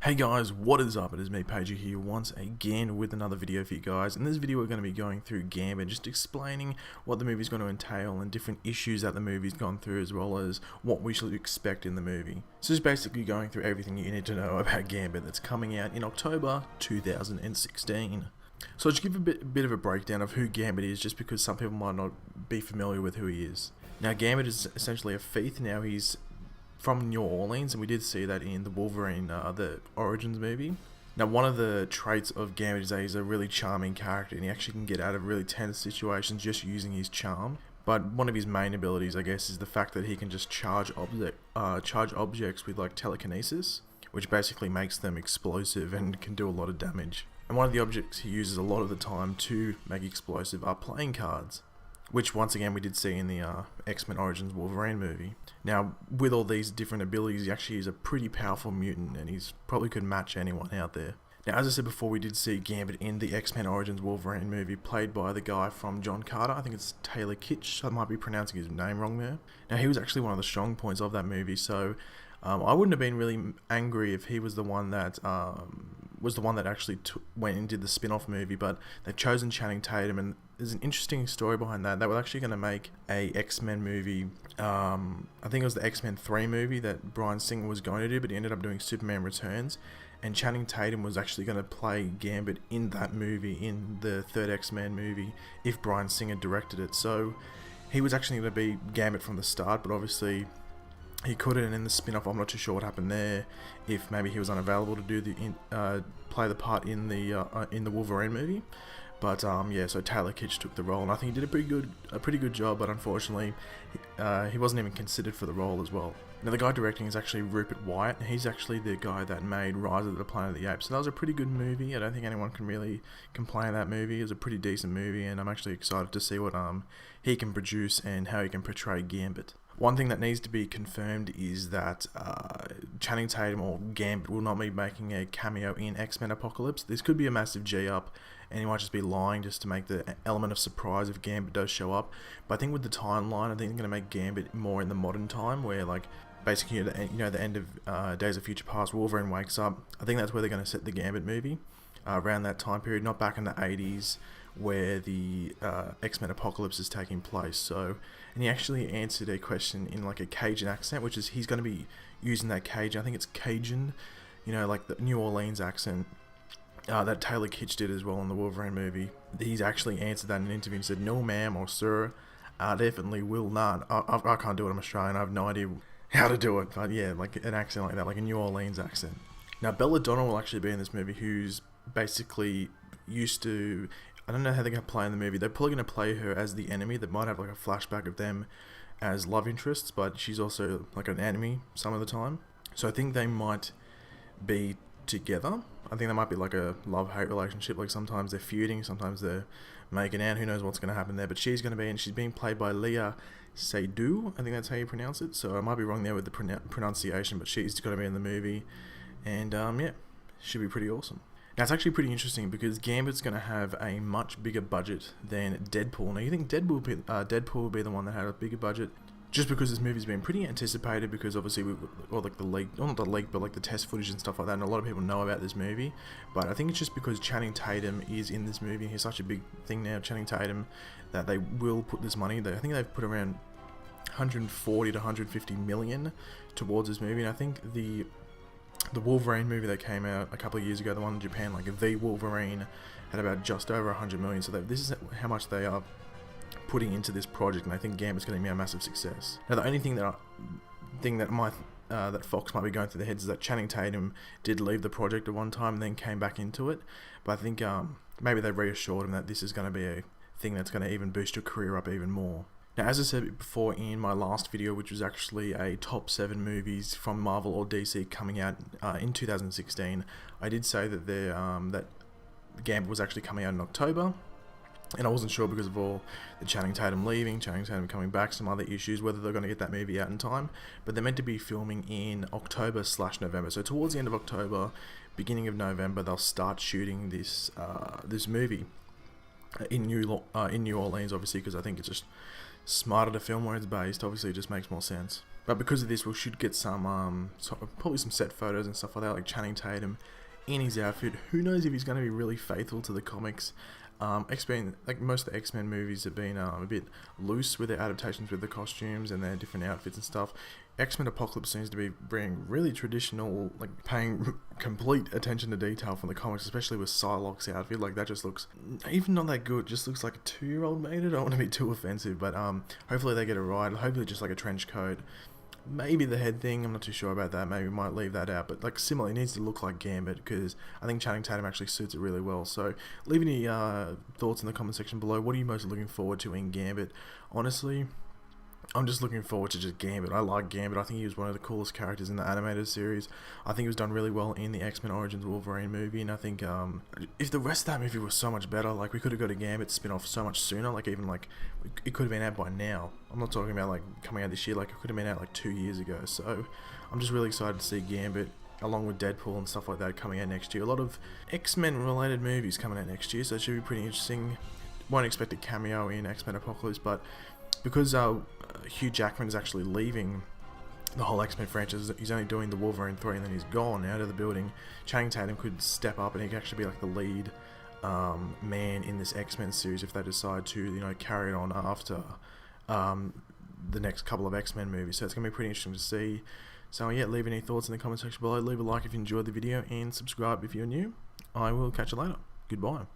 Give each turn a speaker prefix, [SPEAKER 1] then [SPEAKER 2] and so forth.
[SPEAKER 1] Hey guys, what is up? It is me, Pagey, here once again with another video for you guys. In this video we're going to be going through Gambit, just explaining what the movie is going to entail and different issues that the movie's gone through, as well as what we should expect in the movie. So just basically going through everything you need to know about Gambit that's coming out in October 2016. So I'll just give a bit of a breakdown of who Gambit is, just because some people might not be familiar with who he is. Now Gambit is essentially a thief. Now he's from New Orleans, and we did see that in the Wolverine, the Origins movie. Now, one of the traits of Gambit is that he's a really charming character, and he actually can get out of really tense situations just using his charm. But one of his main abilities, I guess, is the fact that he can just charge objects with like telekinesis, which basically makes them explosive and can do a lot of damage. And one of the objects he uses a lot of the time to make explosive are playing cards, which once again we did see in the X-Men Origins Wolverine movie. Now, with all these different abilities, he actually is a pretty powerful mutant, and he's probably could match anyone out there. Now, as I said before, we did see Gambit in the X-Men Origins Wolverine movie, played by the guy from John Carter. I think it's Taylor Kitsch. I might be pronouncing his name wrong there. Now, he was actually one of the strong points of that movie, so I wouldn't have been really angry if he was the one that actually went and did the spin-off movie, but they've chosen Channing Tatum, and there's an interesting story behind that. They were actually going to make a X-Men movie. I think it was the X-Men 3 movie that Bryan Singer was going to do, but he ended up doing Superman Returns, and Channing Tatum was actually going to play Gambit in that movie, in the third X-Men movie, if Bryan Singer directed it. So he was actually going to be Gambit from the start, but obviously he couldn't, and in the spin-off I'm not too sure what happened there, if maybe he was unavailable to do play the part in the Wolverine movie. But yeah, so Taylor Kitsch took the role, and I think he did a pretty good job, but unfortunately he wasn't even considered for the role as well. Now, the guy directing is actually Rupert Wyatt. He's actually the guy that made Rise of the Planet of the Apes, so that was a pretty good movie. I don't think anyone can really complain of that movie. It was a pretty decent movie, and I'm actually excited to see what he can produce and how he can portray Gambit. One thing that needs to be confirmed is that Channing Tatum or Gambit will not be making a cameo in X-Men Apocalypse. This could be a massive G-up, and he might just be lying just to make the element of surprise if Gambit does show up. But I think with the timeline, I think they're going to make Gambit more in the modern time, where like basically the end of Days of Future Past, Wolverine wakes up. I think that's where they're going to set the Gambit movie, around that time period, not back in the 80s where the X-Men Apocalypse is taking place. So, and he actually answered a question in like a Cajun accent, which is he's going to be using that Cajun, I think it's Cajun, like the New Orleans accent that Taylor Kitsch did as well in the Wolverine movie. He's actually answered that in an interview and said, "No ma'am or sir, I definitely will not. I can't do it, I'm Australian, I have no idea how to do it." But yeah, like an accent like that, like a New Orleans accent. Now, Belladonna will actually be in this movie, who's basically used to, I don't know how they're going to play in the movie. They're probably going to play her as the enemy. They might have like a flashback of them as love interests, but she's also like an enemy some of the time. So I think they might be together. I think there might be like a love-hate relationship. Like sometimes they're feuding, sometimes they're making out. Who knows what's going to happen there? But she's going to be, and she's being played by Léa Seydoux. I think that's how you pronounce it. So I might be wrong there with the pronunciation, but she's going to be in the movie. And yeah, should be pretty awesome. Now, it's actually pretty interesting because Gambit's going to have a much bigger budget than Deadpool. Now, you think Deadpool will be the one that had a bigger budget, just because this movie's been pretty anticipated, because obviously like the leak, well, not the leak, but like the test footage and stuff like that, and a lot of people know about this movie. But I think it's just because Channing Tatum is in this movie. He's such a big thing now, Channing Tatum, that they will put this money. I think they've put around 140 to 150 million towards this movie, and I think the Wolverine movie that came out a couple of years ago, the one in Japan, like the Wolverine, had about just over 100 million. So this is how much they are putting into this project, and I think Gambit's going to be a massive success. Now, the only thing that Fox might be going through their heads is that Channing Tatum did leave the project at one time and then came back into it. But I think maybe they reassured him that this is going to be a thing that's going to even boost your career up even more. Now, as I said before in my last video, which was actually a top 7 movies from Marvel or DC coming out in 2016, I did say that that Gambit was actually coming out in October, and I wasn't sure because of all the Channing Tatum leaving, Channing Tatum coming back, some other issues, whether they're going to get that movie out in time. But they're meant to be filming in October/November, so towards the end of October, beginning of November, they'll start shooting this movie in New Orleans, obviously, because I think it's just smarter to film where it's based. Obviously, it just makes more sense. But because of this, we should get some probably some set photos and stuff like that, like Channing Tatum in his outfit. Who knows if he's going to be really faithful to the comics. X-Men, like most of the X-Men movies have been a bit loose with their adaptations with the costumes and their different outfits and stuff. X-Men Apocalypse seems to be bringing really traditional, like paying complete attention to detail from the comics, especially with Psylocke's outfit. Like that just looks even not that good. Just looks like a 2-year-old made it. I don't want to be too offensive, but hopefully they get it right. Hopefully just like a trench coat. Maybe the head thing, I'm not too sure about that. Maybe we might leave that out. But like similarly, it needs to look like Gambit because I think Channing Tatum actually suits it really well. So leave any thoughts in the comment section below. What are you most looking forward to in Gambit? Honestly, I'm just looking forward to just Gambit. I like Gambit. I think he was one of the coolest characters in the animated series. I think he was done really well in the X-Men Origins Wolverine movie. And I think if the rest of that movie was so much better, like we could have got a Gambit spin-off so much sooner. Like even like it could have been out by now. I'm not talking about like coming out this year. Like it could have been out like 2 years ago. So I'm just really excited to see Gambit along with Deadpool and stuff like that coming out next year. A lot of X-Men related movies coming out next year. So it should be pretty interesting. Won't expect a cameo in X-Men Apocalypse, but because Hugh Jackman is actually leaving the whole X-Men franchise, he's only doing the Wolverine 3 and then he's gone out of the building. Channing Tatum could step up and he could actually be like the lead man in this X-Men series if they decide to, you know, carry it on after the next couple of X-Men movies. So it's going to be pretty interesting to see. So yeah, leave any thoughts in the comment section below. Leave a like if you enjoyed the video and subscribe if you're new. I will catch you later. Goodbye.